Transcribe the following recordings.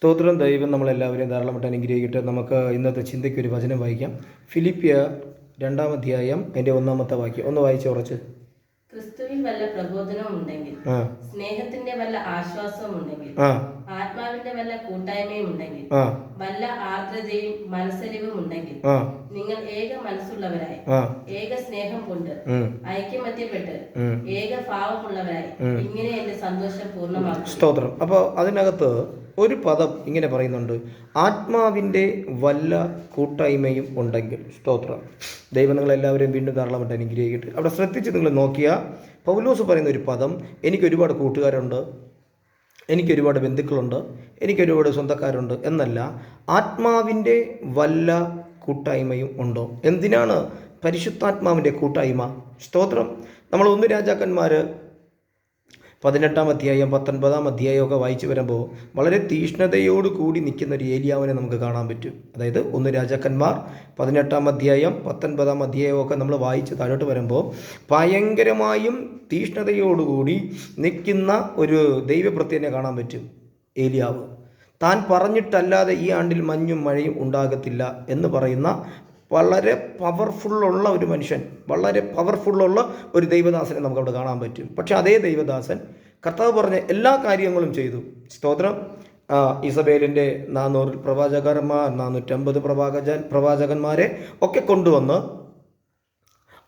സ്തോത്രം. ദൈവം നമ്മളെല്ലാവരെയും ധാരാളമായിട്ട് അനുഗ്രഹിക്കട്ടെ. നമുക്ക് ഇന്നത്തെ ചിന്തയ്ക്ക് ഒരു വചനം വായിക്കാം. ഫിലിപ്പിയർ 2-ാം അധ്യായം അതിൻ്റെ 1-ാമത്തെ വാക്യം ഒന്ന് വായിച്ച് ഉറച്ച്. ക്രിസ്തുവിൽ വല്ല പ്രബോധനവും ഉണ്ടെങ്കിൽ, സ്നേഹത്തിന്റെ വല്ല ആശ്വാസവും ഉണ്ടെങ്കിൽ, ആത്മാവിന്റെ വല്ല കൂട്ടായ്മയും ഉണ്ടെങ്കിൽ, വല്ല ആർദ്രതയും മനസ്സലിവും ഉണ്ടെങ്കിൽ, നിങ്ങൾ ഏക മനസ്സുള്ളവരായി ഏക സ്നേഹം കൊണ്ട് ഐക്യമത്യപ്പെട്ട് ഏക ഭാവമുള്ളവരായി ഇങ്ങനെ എന്റെ സന്തോഷം പൂർണ്ണമാക്കും. സ്തോത്രം. അപ്പോൾ അതിനകത്ത് ഒരു പദം ഇങ്ങനെ പറയുന്നുണ്ട്, ആത്മാവിൻ്റെ വല്ല കൂട്ടായ്മയും ഉണ്ടെങ്കിൽ. സ്തോത്രം. ദൈവം നിങ്ങളെല്ലാവരെയും വീണ്ടും ധാരാളമായിട്ട് അനുഗ്രഹിക്കട്ടെ. അവിടെ ശ്രദ്ധിച്ച് നിങ്ങൾ നോക്കിയാൽ പൗലോസ് പറയുന്ന ഒരു പദം, എനിക്കൊരുപാട് കൂട്ടുകാരുണ്ട്, എനിക്കൊരുപാട് ബന്ധുക്കളുണ്ട്, എനിക്കൊരുപാട് സ്വന്തക്കാരുണ്ട് എന്നല്ല, ആത്മാവിൻ്റെ വല്ല കൂട്ടായ്മയും ഉണ്ടോ. എന്തിനാണ് പരിശുദ്ധാത്മാവിൻ്റെ കൂട്ടായ്മ? സ്തോത്രം. നമ്മൾ 1 രാജാക്കന്മാർ 18-ാം അധ്യായം 19-ാം അധ്യായമൊക്കെ വായിച്ചു വരുമ്പോൾ വളരെ തീഷ്ണതയോട് കൂടി നിൽക്കുന്ന ഒരു ഏലിയാവിനെ നമുക്ക് കാണാൻ പറ്റും. അതായത് 1 രാജാക്കന്മാർ 18-ാം അധ്യായം 19-ാം അധ്യായമൊക്കെ നമ്മൾ വായിച്ച് താഴോട്ട് വരുമ്പോൾ ഭയങ്കരമായും തീഷ്ണതയോടുകൂടി നിൽക്കുന്ന ഒരു ദൈവപ്രത്യനെ കാണാൻ പറ്റും. ഏലിയാവ് താൻ പറഞ്ഞിട്ടല്ലാതെ ഈ ആണ്ടിൽ മഞ്ഞും മഴയും ഉണ്ടാകത്തില്ല എന്ന് പറയുന്ന വളരെ പവർഫുള്ളുള്ള ഒരു മനുഷ്യൻ, വളരെ പവർഫുള്ളുള്ള ഒരു ദൈവദാസനെ നമുക്കവിടെ കാണാൻ പറ്റും. പക്ഷെ അതേ ദൈവദാസൻ കർത്താവ് പറഞ്ഞ എല്ലാ കാര്യങ്ങളും ചെയ്തു. സ്തോത്രം. ഇസബേലിൻ്റെ 400 പ്രവാചകന്മാർ, 450 പ്രവാചകന്മാരെ ഒക്കെ കൊണ്ടുവന്ന്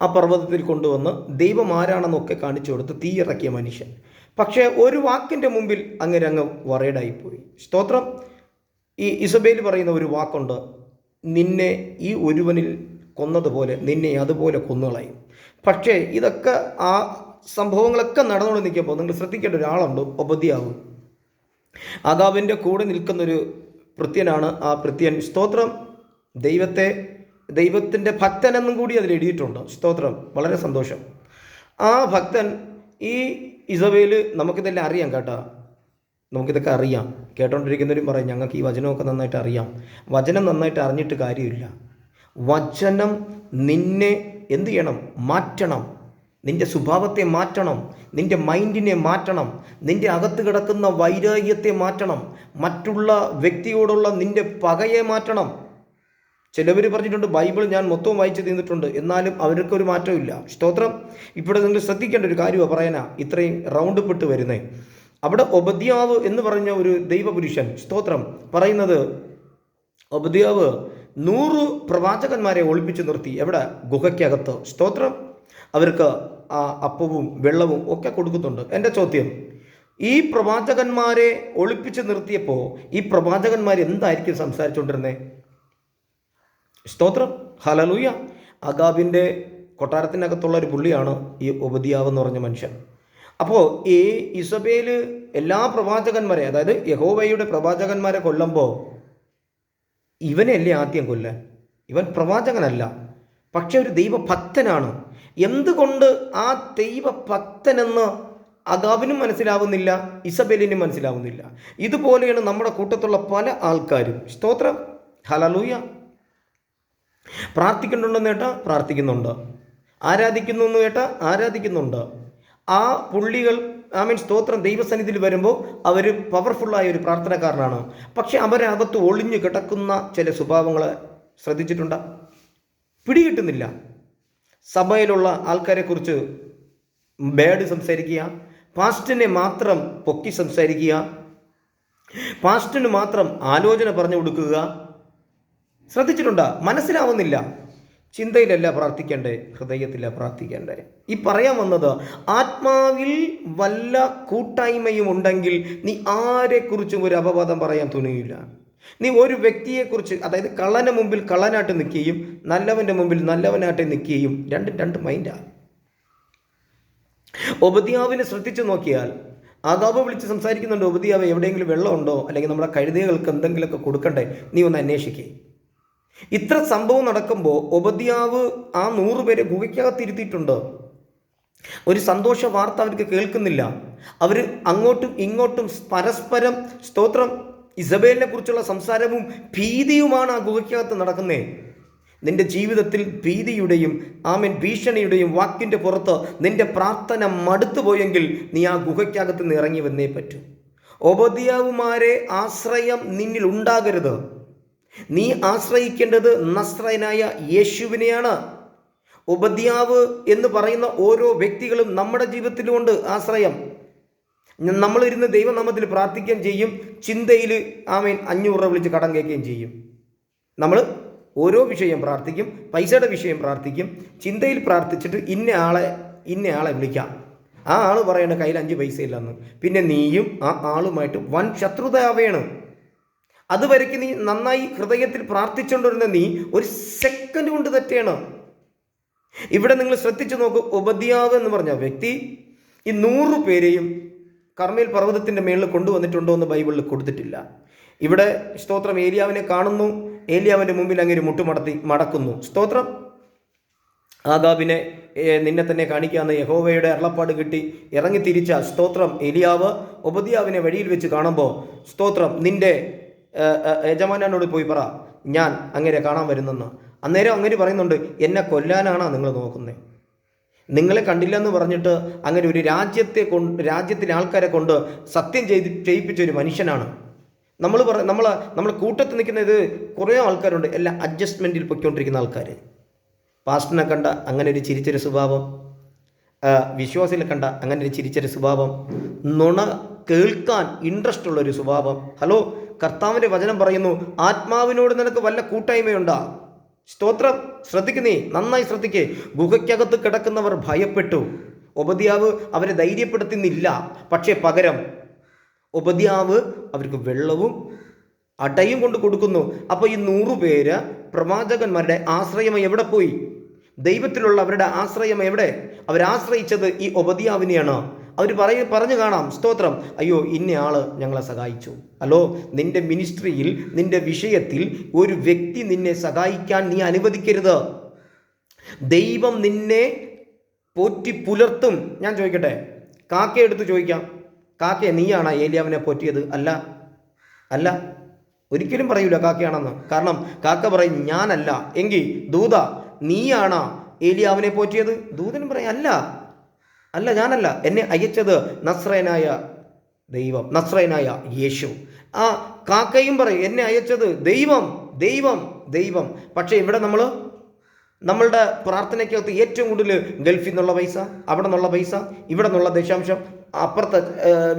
ആ പർവ്വതത്തിൽ കൊണ്ടുവന്ന് ദൈവം ആരാണെന്നൊക്കെ കാണിച്ചു കൊടുത്ത് തീയിറക്കിയ മനുഷ്യൻ. പക്ഷേ ഒരു വാക്കിൻ്റെ മുമ്പിൽ അങ്ങ് വറേഡായിപ്പോയി. സ്തോത്രം. ഈ ഇസബേൽ പറയുന്ന ഒരു വാക്കുണ്ട്, നിന്നെ ഈ ഒരുവനിൽ കൊന്നതുപോലെ നിന്നെ അതുപോലെ കൊന്നുകളയും. പക്ഷേ ഇതൊക്കെ ആ സംഭവങ്ങളൊക്കെ നടന്നുകൊണ്ട് നിൽക്കുമ്പോൾ നിങ്ങൾ ശ്രദ്ധിക്കേണ്ട ഒരാളുണ്ട്, ഒബദ്യാവ്. ആഗാബിൻ്റെ കൂടെ നിൽക്കുന്നൊരു ഭൃത്യനാണ് ആ ഭൃത്യൻ. സ്തോത്രം. ദൈവത്തിൻ്റെ ഭക്തനെന്നും കൂടി അതിൽ എഴുതിയിട്ടുണ്ട്. സ്തോത്രം. വളരെ സന്തോഷം. ആ ഭക്തൻ ഈ ഇസബേല് നമുക്കിതെല്ലാം അറിയാം കേട്ടോ, നമുക്കിതൊക്കെ അറിയാം. കേട്ടോണ്ടിരിക്കുന്നവരും പറയും ഞങ്ങൾക്ക് ഈ വചനമൊക്കെ നന്നായിട്ട് അറിയാം. വചനം നന്നായിട്ട് അറിഞ്ഞിട്ട് കാര്യമില്ല. വചനം നിന്നെ എന്ത് ചെയ്യണം? മാറ്റണം. നിൻ്റെ സ്വഭാവത്തെ മാറ്റണം, നിൻ്റെ മൈൻഡിനെ മാറ്റണം, നിൻ്റെ അകത്ത് കിടക്കുന്ന വൈരാഗ്യത്തെ മാറ്റണം, മറ്റുള്ള വ്യക്തിയോടുള്ള നിൻ്റെ പകയെ മാറ്റണം. ചിലവർ പറഞ്ഞിട്ടുണ്ട് ബൈബിൾ ഞാൻ മൊത്തവും വായിച്ച് തീർന്നിട്ടുണ്ട്, എന്നാലും അവർക്കൊരു മാറ്റമില്ല. സ്തോത്രം. ഇവിടെ നിങ്ങൾ ശ്രദ്ധിക്കേണ്ട ഒരു കാര്യമാണ് പറയാനാ ഇത്രയും റൗണ്ട് പെട്ട് വരുന്നേ. അവിടെ ഒബദ്യാവ് എന്ന് പറഞ്ഞ ഒരു ദൈവപുരുഷൻ, സ്തോത്രം, പറയുന്നത് ഒബദ്യാവ് 100 പ്രവാചകന്മാരെ ഒളിപ്പിച്ച് നിർത്തി. എവിടെ? ഗുഹയ്ക്കകത്ത്. സ്തോത്രം. അവർക്ക് ആ അപ്പവും വെള്ളവും ഒക്കെ കൊടുക്കുന്നുണ്ട്. എൻ്റെ ചോദ്യം, ഈ പ്രവാചകന്മാരെ ഒളിപ്പിച്ച് നിർത്തിയപ്പോൾ ഈ പ്രവാചകന്മാർ എന്തായിരിക്കും സംസാരിച്ചുകൊണ്ടിരുന്നേ? സ്തോത്രം. ഹല്ലേലൂയ. ആഗാബിൻ്റെ കൊട്ടാരത്തിനകത്തുള്ള ഒരു പുള്ളിയാണ് ഈ ഒബദ്യാവ് എന്ന് പറഞ്ഞ മനുഷ്യൻ. അപ്പോൾ ഈ ഇസബേല് എല്ലാ പ്രവാചകന്മാരെ, അതായത് യഹോവയുടെ പ്രവാചകന്മാരെ കൊല്ലുമ്പോൾ ഇവനെയല്ലേ ആദ്യം കൊല്ലാൻ? ഇവൻ പ്രവാചകനല്ല, പക്ഷെ ഒരു ദൈവഭക്തനാണ്. എന്തുകൊണ്ട് ആ ദൈവഭക്തനെന്ന് അഗാബിനും മനസ്സിലാവുന്നില്ല, ഇസബേലിനും മനസ്സിലാവുന്നില്ല. ഇതുപോലെയാണ് നമ്മുടെ കൂട്ടത്തുള്ള പല ആൾക്കാരും. സ്തോത്രം. ഹല്ലേലൂയ. പ്രാർത്ഥിക്കുന്നുണ്ടെന്ന് കേട്ടാൽ പ്രാർത്ഥിക്കുന്നുണ്ട്, ആരാധിക്കുന്നു എന്ന് കേട്ടാൽ ആരാധിക്കുന്നുണ്ട്. ആ പുള്ളികൾ സ്തോത്രം ദൈവസന്നിധിയിൽ വരുമ്പോൾ അവർ പവർഫുള്ളായ ഒരു പ്രാർത്ഥനക്കാരനാണ്. പക്ഷെ അവരകത്ത് ഒളിഞ്ഞു കിടക്കുന്ന ചില സ്വഭാവങ്ങൾ ശ്രദ്ധിച്ചിട്ടുണ്ട്? പിടികിട്ടുന്നില്ല. സഭയിലുള്ള ആൾക്കാരെക്കുറിച്ച് ബാഡ് സംസാരിക്കുക, പാസ്റ്റിനെ മാത്രം പൊക്കി സംസാരിക്കുക, പാസ്റ്റിന് മാത്രം ആലോചന പറഞ്ഞു കൊടുക്കുക. ശ്രദ്ധിച്ചിട്ടുണ്ടോ? മനസ്സിലാവുന്നില്ല. ചിന്തയിലല്ല പ്രാർത്ഥിക്കേണ്ടേ, ഹൃദയത്തിലാണ് പ്രാർത്ഥിക്കേണ്ടേ. ഈ പറയാൻ വന്നത്, ആത്മാവിൽ വല്ല കൂട്ടായ്മയും ഉണ്ടെങ്കിൽ നീ ആരെക്കുറിച്ചും ഒരു അപവാദം പറയാൻ തുനിയില്ല. നീ ഒരു വ്യക്തിയെക്കുറിച്ച്, അതായത് കള്ളൻ്റെ മുമ്പിൽ കള്ളനായിട്ട് നിൽക്കുകയും നല്ലവൻ്റെ മുമ്പിൽ നല്ലവനായിട്ട് നിൽക്കുകയും രണ്ട് മൈൻഡാണ്. ഒബദ്യാവിനെ ശ്രദ്ധിച്ചു നോക്കിയാൽ ആഗാബ് വിളിച്ച് സംസാരിക്കുന്നുണ്ട്, ഒബദ്യാവ് എവിടെയെങ്കിലും വെള്ളമുണ്ടോ, അല്ലെങ്കിൽ നമ്മുടെ കഴുതകൾക്ക് എന്തെങ്കിലുമൊക്കെ കൊടുക്കണ്ടേ, നീ ഒന്ന് അന്വേഷിക്കേ. ഇത്ര സംഭവം നടക്കുമ്പോൾ ഒബദ്യാവ് ആ 100 പേരെ ഗുഹയ്ക്കകത്തിരുത്തിയിട്ടുണ്ട്. ഒരു സന്തോഷ വാർത്ത അവർക്ക് കേൾക്കുന്നില്ല. അവർ അങ്ങോട്ടും ഇങ്ങോട്ടും പരസ്പരം, സ്തോത്രം, ഇസബേലിനെ കുറിച്ചുള്ള സംസാരവും ഭീതിയുമാണ് ആ ഗുഹയ്ക്കകത്ത് നടക്കുന്നത്. നിന്റെ ജീവിതത്തിൽ ഭീതിയുടെയും ഭീഷണിയുടെയും വാക്കിൻ്റെ പുറത്ത് നിന്റെ പ്രാർത്ഥന മടുത്തു പോയെങ്കിൽ നീ ആ ഗുഹയ്ക്കകത്ത് നിന്ന് ഇറങ്ങി വന്നേ പറ്റൂ. ഒബദ്യാവുമാരെ ആശ്രയം നിന്നിൽ ഉണ്ടാകരുത്. നീ ആശ്രയിക്കേണ്ടത് നസ്രയനായ യേശുവിനെയാണ്. ഒബദ്യാവ് എന്ന് പറയുന്ന ഓരോ വ്യക്തികളും നമ്മുടെ ജീവിതത്തിലുമുണ്ട് ആശ്രയം. നമ്മളിരുന്ന് ദൈവനാമത്തിൽ പ്രാർത്ഥിക്കുകയും ചെയ്യും, ചിന്തയിൽ 500 രൂപ വിളിച്ച് കടം കേൾക്കുകയും ചെയ്യും. നമ്മൾ ഓരോ വിഷയം പ്രാർത്ഥിക്കും, പൈസയുടെ വിഷയം പ്രാർത്ഥിക്കും, ചിന്തയിൽ പ്രാർത്ഥിച്ചിട്ട് ഇന്ന ആളെ വിളിക്കാം. ആ ആൾ പറയണ കയ്യിൽ 5 പൈസ ഇല്ലെന്ന്. പിന്നെ നീയും ആ ആളുമായിട്ട് വൻ ശത്രുതയാവുകയാണ്. അതുവരയ്ക്ക് നീ നന്നായി ഹൃദയത്തിൽ പ്രാർത്ഥിച്ചുകൊണ്ടിരുന്ന നീ ഒരു സെക്കൻഡ് കൊണ്ട് തെറ്റാണ്. ഇവിടെ നിങ്ങൾ ശ്രദ്ധിച്ചു നോക്കൂ, ഒബദ്യാവ് എന്ന് പറഞ്ഞ വ്യക്തി ഈ 100 പേരെയും കർമ്മേൽ പർവ്വതത്തിൻ്റെ മേളിൽ കൊണ്ടുവന്നിട്ടുണ്ടോ എന്ന് ബൈബിളിൽ കൊടുത്തിട്ടില്ല. ഇവിടെ സ്തോത്രം ഏലിയാവിനെ കാണുന്നു, ഏലിയാവിൻ്റെ മുമ്പിൽ അങ്ങനെ മടക്കുന്നു. സ്തോത്രം, ആഗാബിനെ നിന്നെ തന്നെ കാണിക്കാമെന്ന് യഹോവയുടെ അരുളപ്പാട് കിട്ടി ഇറങ്ങി തിരിച്ച സ്തോത്രം ഏലിയാവ് ഒബദ്യാവിനെ വഴിയിൽ വെച്ച് കാണുമ്പോൾ സ്തോത്രം നിന്റെ യജമാനോട് പോയി പറ, ഞാൻ അങ്ങനെ കാണാൻ വരുന്നെന്ന്. അന്നേരം അങ്ങനെ പറയുന്നുണ്ട്, എന്നെ കൊല്ലാനാണോ നിങ്ങൾ നോക്കുന്നത്? നിങ്ങളെ കണ്ടില്ലെന്ന് പറഞ്ഞിട്ട് അങ്ങനെ ഒരു രാജ്യത്തിലെ ആൾക്കാരെ കൊണ്ട് സത്യം ചെയ്യിപ്പിച്ച ഒരു മനുഷ്യനാണ്. നമ്മൾ കൂട്ടത്തിൽ നിൽക്കുന്ന ഇത് കുറേ ആൾക്കാരുണ്ട്, എല്ലാം അഡ്ജസ്റ്റ്മെൻറ്റിൽ പൊയ്ക്കൊണ്ടിരിക്കുന്ന ആൾക്കാർ. പാസ്റ്ററിനെ കണ്ട അങ്ങനെ ഒരു ചിരിച്ചൊരു സ്വഭാവം, വിശ്വാസികളെ കണ്ട അങ്ങനെ ഒരു ചിരിച്ചൊരു സ്വഭാവം, നുണ കേൾക്കാൻ ഇൻട്രസ്റ്റ് ഉള്ളൊരു സ്വഭാവം. ഹലോ, കർത്താവിൻ്റെ വചനം പറയുന്നു, ആത്മാവിനോട് നിനക്ക് വല്ല കൂട്ടായ്മയുണ്ടാ? സ്തോത്രം, ശ്രദ്ധിക്കുന്നേ, നന്നായി ശ്രദ്ധിക്കേ. ഗുഹയ്ക്കകത്ത് കിടക്കുന്നവർ ഭയപ്പെട്ടു. ഒബദ്യാവ് അവരെ ധൈര്യപ്പെടുത്തുന്നില്ല, പക്ഷേ പകരം ഒബദ്യാവ് അവർക്ക് വെള്ളവും അടയും കൊണ്ട് കൊടുക്കുന്നു. അപ്പോൾ ഈ 100 പേര് പ്രവാചകന്മാരുടെ ആശ്രയം എവിടെ പോയി? ദൈവത്തിലുള്ള അവരുടെ ആശ്രയം എവിടെ? അവരാശ്രയിച്ചത് ഈ ഒബദ്യാവിനെയാണ്. അവർ പറഞ്ഞു കാണാം, സ്തോത്രം, അയ്യോ ഇന്നയാള് ഞങ്ങളെ സഹായിച്ചു. ഹലോ, നിന്റെ മിനിസ്ട്രിയിൽ നിന്റെ വിഷയത്തിൽ ഒരു വ്യക്തി നിന്നെ സഹായിക്കാൻ നീ അനുവദിക്കരുത്. ദൈവം നിന്നെ പോറ്റി പുലർത്തും. ഞാൻ ചോദിക്കട്ടെ, കാക്കയെടുത്ത് ചോദിക്കാം, കാക്കയെ നീയാണോ ഏലിയാവിനെ പോറ്റിയത്? അല്ല, ഒരിക്കലും പറയൂല കാക്കയാണെന്ന്. കാരണം കാക്ക പറയും ഞാനല്ല. എങ്കിൽ ദൂത, നീയാണോ ഏലിയാവിനെ പോറ്റിയത്? ദൂതനും പറയും അല്ല ഞാനല്ല, എന്നെ അയച്ചത് നസ്രയനായ ദൈവം, നസ്രയനായ യേശു. ആ കാക്കയും പറയും എന്നെ അയച്ചത് ദൈവം. പക്ഷേ ഇവിടെ നമ്മളുടെ പ്രാർത്ഥനയ്ക്കകത്ത് ഏറ്റവും കൂടുതൽ ഗൾഫിൽ നിന്നുള്ള പൈസ, അവിടെ നിന്നുള്ള പൈസ, ഇവിടെ നിന്നുള്ള ദശാംശം, അപ്പുറത്തെ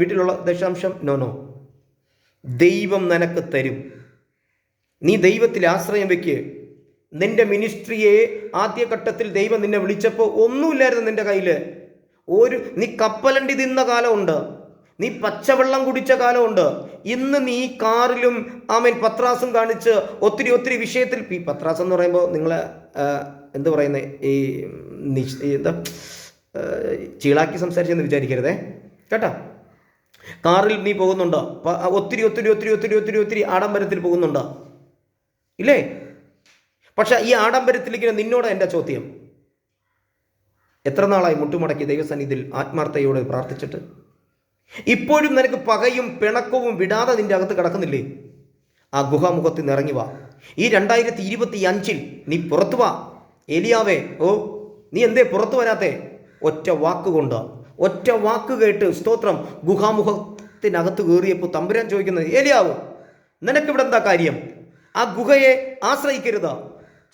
വീട്ടിലുള്ള ദശാംശം. നോ, ദൈവം നിനക്ക് തരും. നീ ദൈവത്തിൽ ആശ്രയം വെക്ക്. നിന്റെ മിനിസ്ട്രിയെ ആദ്യഘട്ടത്തിൽ ദൈവം നിന്നെ വിളിച്ചപ്പോൾ ഒന്നുമില്ലായിരുന്നു നിന്റെ കയ്യിൽ. നീ കപ്പലണ്ടി തിന്ന കാലമുണ്ട്, നീ പച്ചവെള്ളം കുടിച്ച കാലമുണ്ട്. ഇന്ന് നീ കാറിലും പത്രാസും കാണിച്ച് ഒത്തിരി വിഷയത്തിൽ, ഈ പത്രാസ് എന്ന് പറയുമ്പോൾ നിങ്ങളെ എന്ത് പറയുന്നത്, ഈ ചീളാക്കി സംസാരിച്ചെന്ന് വിചാരിക്കരുതേ കേട്ടോ. കാറിൽ നീ പോകുന്നുണ്ടോ? ഒത്തിരി ആഡംബരത്തിൽ പോകുന്നുണ്ടോ? ഇല്ലേ? പക്ഷെ ഈ ആഡംബരത്തിലേക്ക് നിന്നോട് എൻ്റെ ചോദ്യം, എത്ര നാളായി മുട്ടുമടക്കി ദൈവസന്നിധിയിൽ ആത്മാർത്ഥയോടെ പ്രാർത്ഥിച്ചിട്ട്? ഇപ്പോഴും നിനക്ക് പകയും പിണക്കവും വിടാതെ നിന്റെ അകത്ത് കിടക്കുന്നില്ലേ? ആ ഗുഹാമുഖത്തിൽ നിന്ന് ഇറങ്ങി വാ. ഈ 2025 നീ പുറത്തു വാ. ഏലിയാവേ, നീ എന്തേ പുറത്തു വരാത്തെ? ഒറ്റ വാക്ക് കേട്ട് സ്തോത്രം ഗുഹാമുഖത്തിനകത്ത് കയറിയപ്പോൾ തമ്പുരാൻ ചോദിക്കുന്നത്, ഏലിയാവ് നിനക്കിവിടെ എന്താ കാര്യം? ആ ഗുഹയെ ആശ്രയിക്കരുത്.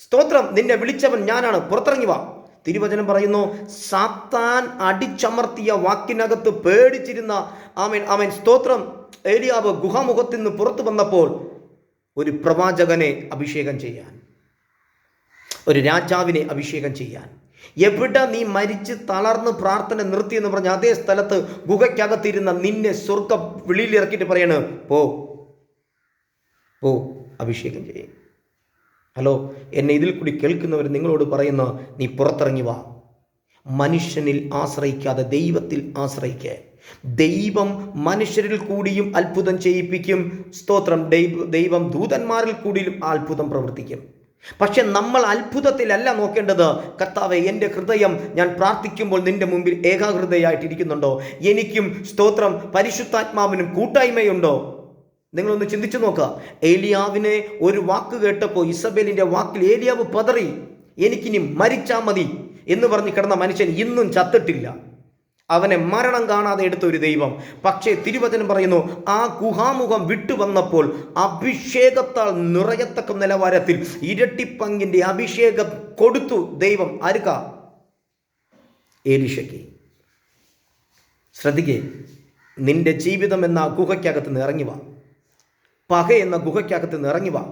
സ്തോത്രം, നിന്നെ വിളിച്ചവൻ ഞാനാണ്, പുറത്തിറങ്ങി വാ. തിരുവചനം പറയുന്നു, സാത്താൻ അടിച്ചമർത്തിയ വാക്കിനകത്ത് പേടിച്ചിരുന്ന സ്തോത്രം ഏലിയാവ് ഗുഹാമുഖത്തിൽ നിന്ന് പുറത്തു വന്നപ്പോൾ ഒരു പ്രവാചകനെ അഭിഷേകം ചെയ്യാൻ, ഒരു രാജാവിനെ അഭിഷേകം ചെയ്യാൻ, എവിടെ നീ മരിച്ച് തളർന്ന് പ്രാർത്ഥന നിർത്തിയെന്ന് പറഞ്ഞ അതേ സ്ഥലത്ത് ഗുഹയ്ക്കകത്തിരുന്ന നിന്നെ സ്വർഗ്ഗം വെളിയിലിറക്കിയിട്ട് പറയാണ്, പോ അഭിഷേകം ചെയ്യും. ഹലോ, എന്നെ ഇതിൽ കൂടി കേൾക്കുന്നവർ നിങ്ങളോട് പറയുന്ന, നീ പുറത്തിറങ്ങി വാ. മനുഷ്യനിൽ ആശ്രയിക്കാതെ ദൈവത്തിൽ ആശ്രയിക്കുക. ദൈവം മനുഷ്യരിൽ കൂടിയും അത്ഭുതം ചെയ്യിപ്പിക്കും. സ്തോത്രം, ദൈവം ദൂതന്മാരിൽ കൂടിയും അത്ഭുതം പ്രവർത്തിക്കും. പക്ഷെ നമ്മൾ അത്ഭുതത്തിലല്ല നോക്കേണ്ടത്. കർത്താവേ, എൻ്റെ ഹൃദയം ഞാൻ പ്രാർത്ഥിക്കുമ്പോൾ നിന്റെ മുമ്പിൽ ഏകാഗ്രതയായിട്ടിരിക്കുന്നുണ്ടോ? എനിക്കും സ്തോത്രം പരിശുദ്ധാത്മാവിനും കൂട്ടായ്മയുണ്ടോ? നിങ്ങളൊന്ന് ചിന്തിച്ചു നോക്കുക. ഏലിയാവിനെ ഒരു വാക്ക് കേട്ടപ്പോൾ, ഇസബേലിൻ്റെ വാക്കിൽ ഏലിയാവ് പതറി. എനിക്കിനി മരിച്ചാൽ മതി എന്ന് പറഞ്ഞ് കിടന്ന മനുഷ്യൻ ഇന്നും ചത്തിട്ടില്ല. അവനെ മരണം കാണാതെ എടുത്ത ഒരു ദൈവം. പക്ഷേ തിരുവചനം പറയുന്നു, ആ ഗുഹാമുഖം വിട്ടുവന്നപ്പോൾ അഭിഷേകത്താൽ നിറയത്തക്ക നിലവാരത്തിൽ ഇരട്ടിപ്പങ്കിൻ്റെ അഭിഷേകം കൊടുത്തു ദൈവം. ആർക്ക? എലീശയ്ക്ക്. ശ്രദ്ധിക്കേ, നിന്റെ ജീവിതം എന്ന ഗുഹയ്ക്കകത്ത് നിന്ന് ഇറങ്ങി വാ. പക എന്ന ഗുഹയ്ക്കകത്ത് നിന്ന് ഇറങ്ങി വാ.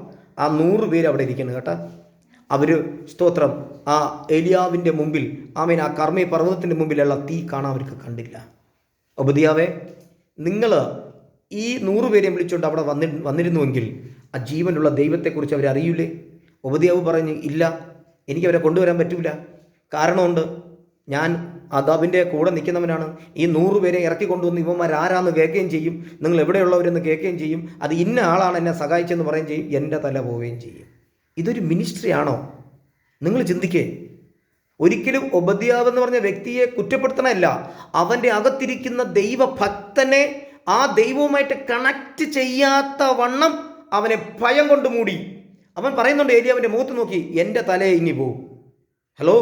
ആ 100 പേര് അവിടെ ഇരിക്കണം കേട്ടോ. അവർ സ്തോത്രം ആ ഏലിയാവിൻ്റെ മുമ്പിൽ, ആ കർമ്മി പർവ്വതത്തിൻ്റെ മുമ്പിലുള്ള തീ കാണാൻ അവർക്ക് കണ്ടില്ല. ഒബദ്യാവേ, നിങ്ങൾ ഈ 100 പേരെ വിളിച്ചുകൊണ്ട് അവിടെ വന്നിരുന്നുവെങ്കിൽ ആ ജീവനുള്ള ദൈവത്തെക്കുറിച്ച് അവരറിയില്ലേ? ഒബദ്യാവ് പറഞ്ഞു, ഇല്ല, എനിക്കവരെ കൊണ്ടുവരാൻ പറ്റില്ല. കാരണമുണ്ട്, ഞാൻ അദാബിൻ്റെ കൂടെ നിൽക്കുന്നവനാണ്. ഈ 100 പേരെ ഇറക്കി കൊണ്ടുവന്ന് ഇവന്മാരാരാന്ന് കേൾക്കുകയും ചെയ്യും, നിങ്ങൾ എവിടെയുള്ളവരെന്ന് കേൾക്കുകയും ചെയ്യും, അത് ഇന്ന ആളാണ് എന്നെ സഹായിച്ചെന്ന് പറയുകയും ചെയ്യും, എൻ്റെ തല പോവുകയും ചെയ്യും. ഇതൊരു മിനിസ്ട്രി ആണോ? നിങ്ങൾ ചിന്തിക്കേ. ഒരിക്കലും ഒബദ്യാവ് എന്ന് പറഞ്ഞ വ്യക്തിയെ കുറ്റപ്പെടുത്തണമല്ല, അവൻ്റെ അകത്തിരിക്കുന്ന ദൈവഭക്തനെ ആ ദൈവവുമായിട്ട് കണക്ട് ചെയ്യാത്ത വണ്ണം അവനെ ഭയം കൊണ്ട് മൂടി. അവൻ പറയുന്നുണ്ട്, ഏലിയാവിൻ്റെ മുഖത്ത് നോക്കി, എൻ്റെ തലയെ ഇനി പോവും. ഹലോ,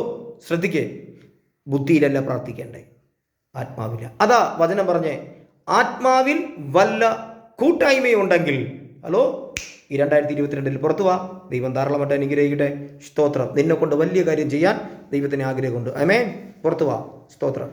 ശ്രദ്ധിക്കേ, ബുദ്ധിയിലല്ല പ്രാർത്ഥിക്കേണ്ടേ, ആത്മാവില്ല. അതാ വചനം പറഞ്ഞേ, ആത്മാവിൽ വല്ല കൂട്ടായ്മയുണ്ടെങ്കിൽ. ഹലോ, ഈ 2022 പുറത്തു വാ. ദൈവം ധാരാളമായിട്ട് അനുഗ്രഹിക്കട്ടെ. സ്തോത്രം. നിന്നെ കൊണ്ട് വലിയ കാര്യം ചെയ്യാൻ ദൈവത്തിന് ആഗ്രഹമുണ്ട്. ആമേൻ. പുറത്തു വാ. സ്തോത്രം.